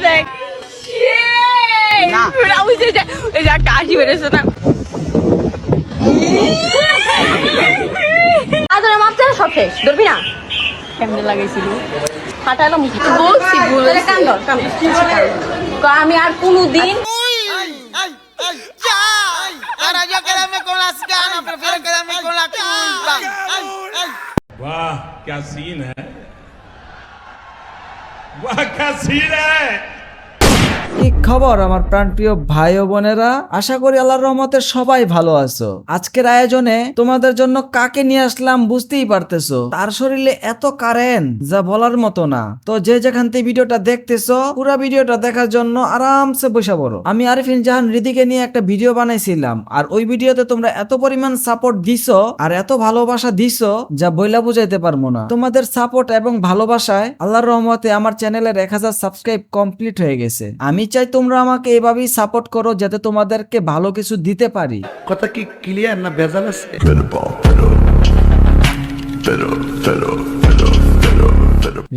দেখ এই যা কাশি বেড়েছে না আদরে মাপতে সব শেষ ধরবি না কেমনে লাগাইছিল ফাটাইলো মুখে বলছি বলে কান ধর আমি আর কোনোদিন Ahora yo quedarme con las ganas, prefiero quedarme con la culpa. वाह क्या सीन है वाह क्या सीन है কি খবর আমার প্রাণপ্রিয় ভাই ও বোনেরা, আশা করি আল্লাহর রহমতে সবাই ভালো আছো। আজকের আয়োজনে তোমাদের জন্য কাকে নিয়ে আসলাম বুঝতেই পারতেছো, তার শরীরে এত কারেন্ট যা বলার মতো না। তো যে যেখান থেকে ভিডিওটা দেখতেছো পুরো ভিডিওটা দেখার জন্য আরামসে বসে পড়ো। আমি আরিফিন জাহান হৃদিকে নিয়ে একটা ভিডিও বানাইছিলাম, আর ওই ভিডিওতে তোমরা এত পরিমাণ সাপোর্ট দিছো আর এত ভালোবাসা দিছো যা বইলা বুঝাইতে পারবো না। তোমাদের সাপোর্ট এবং ভালোবাসায় আল্লাহর রহমতে আমার চ্যানেলের 1000 সাবস্ক্রাইব কমপ্লিট হয়ে গেছে। আমি চাই তোমরা আমাকে এভাবেই সাপোর্ট করো যাতে তোমাদেরকে ভালো কিছু দিতে পারি। কথা কি ক্লিয়ার না ভেজাল আছে?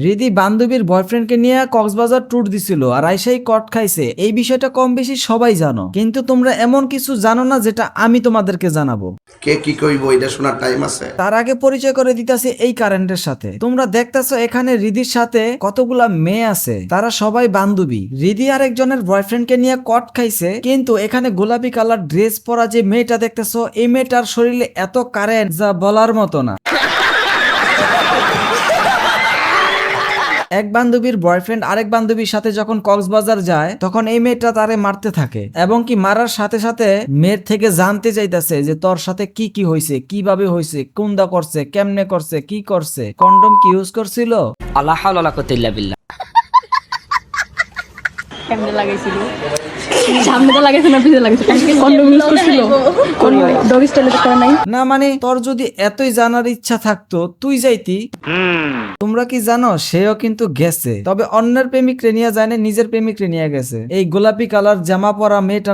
রিদি বান্ধবীর বয়ফ্রেন্ডকে নিয়ে কক্সবাজার ট্যুর দিছিল আর আইসাই কট খাইছে। এই বিষয়টা কম বেশি সবাই জানো, কিন্তু তোমরা এমন কিছু জানো না যেটা আমি তোমাদেরকে জানাবো। কে কি কইবো এটা শোনার টাইম আছে? তার আগে পরিচয় করে দিতেছি এই কারেন্টের সাথে। তোমরা দেখতেছো এখানে রিদির সাথে কতগুলা মেয়ে আছে, তারা সবাই বান্ধবী। রিদি আর একজনের বয়ফ্রেন্ডকে নিয়ে কট খাইছে, কিন্তু এখানে গোলাপি কালার ড্রেস পরা যে মেয়েটা দেখতেছো এই মেয়েটার শরীরে এত কারেন্ট যা বলার মতো না। এক বান্ধবীর বয়ফ্রেন্ড আরেক বান্ধবীর সাথে যখন কক্সবাজার যায় তখন এই মেয়েটা তারে মারতে থাকে, এবং কি মারার সাথে সাথে মেয়ের থেকে জানতে চাইতেছে যে তোর সাথে কি কি হয়েছে, কিভাবে হয়েছে, কোনদা করছে, কেমনে করছে, কি করছে, কন্ডম কি ইউজ করছিল। আল্লাহ হাওলা ওয়ালা কুওয়াতা ইল্লা বিল্লাহ। কেমনে লাগাইছিল সামনে তো লাগাইছে না পিছে লাগাইছে কন্ডম ইউজ করছিল কোন ডগ স্টাইলে তো করে নাই না মানে তোর যদি এতই জানার ইচ্ছা থাকতো তুই যাইতি। তোমরা কি জানো সেও কিন্তু গেছে, তবে অন্যের প্রেমিক রে নিয়ে যায় না, নিজের প্রেমিক রে নিয়ে গেছে। এই গোলাপি কালার জামা পরা মেয়েটা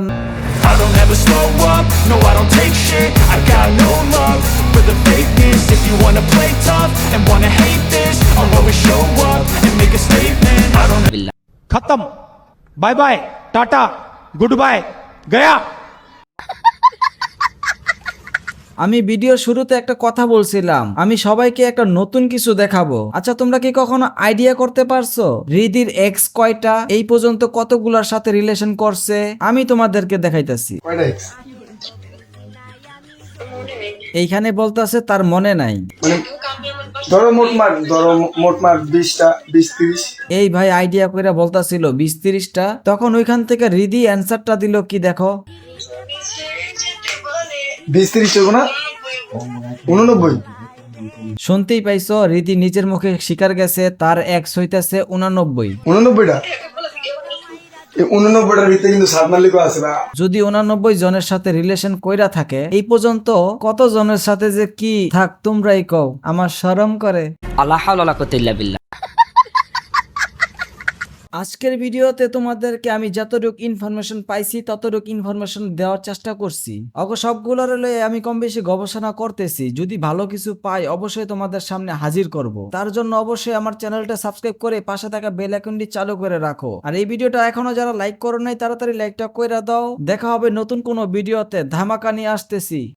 I don't ever slow up, no I don't take shit I got no love for the fakeness If you wanna play tough and wanna hate this I'll always show up and make a statement I don't खत्म bye bye tata goodbye गया। আমি ভিডিওর শুরুতে একটা কথা বলছিলাম, আমি সবাইকে একটা নতুন কিছু দেখাবো। আচ্ছা তোমরা কি কখনো আইডিয়া করতে পারছো রিদির এক্স কয়টা, এই পর্যন্ত কতগুলার সাথে রিলেশন করছে? আমি তোমাদেরকে দেখাইতেছি। কয়টা এক্স? এইখানে বলতেছে তার মনে নাই। মানে ধরো মোটমাট 20টা 20-30। এই ভাই আইডিয়া কইরা বলতাছিল 20-30টা। তখন ওইখান থেকে রিদি অ্যানসারটা দিল কি দেখো, 20-30 হবো না 89। শুনতেই পাইছো, রিদি নিজের মুখে স্বীকার গেছে তার এক্স হইতাছে 89। 89টা এই 89টার ভিতরে কিন্তু 7 মালিকও আছে না। যদি 89 জনের সাথে রিলেশন কইরা থাকে, এই পর্যন্ত কত জনের সাথে যে কি থাক তোমরাই কও, আমার শরম করে। আল্লাহ হাওলা ওয়ালা কুওয়াতা ইল্লা বিল্লাহ। আজকের ভিডিওতে তোমাদেরকে আমি যতটুকু ইনফরমেশন পাইছি ততটুকু ইনফরমেশন দেওয়ার চেষ্টা করছি। সবগুলোর লয়ে আমি কম বেশি গবেষণা করতেছি, যদি ভালো কিছু পাই অবশ্যই তোমাদের সামনে হাজির করব। তার জন্য অবশ্যই আমার চ্যানেলটা সাবস্ক্রাইব করে পাশে থাকা বেল আইকনটি চালু করে রাখো। আর এই ভিডিওটা এখনো যারা লাইক করো নাই তাড়াতাড়ি লাইকটা কইরা দাও। দেখা হবে নতুন কোনো ভিডিওতে, ধামাকা নিয়ে আসতেছি।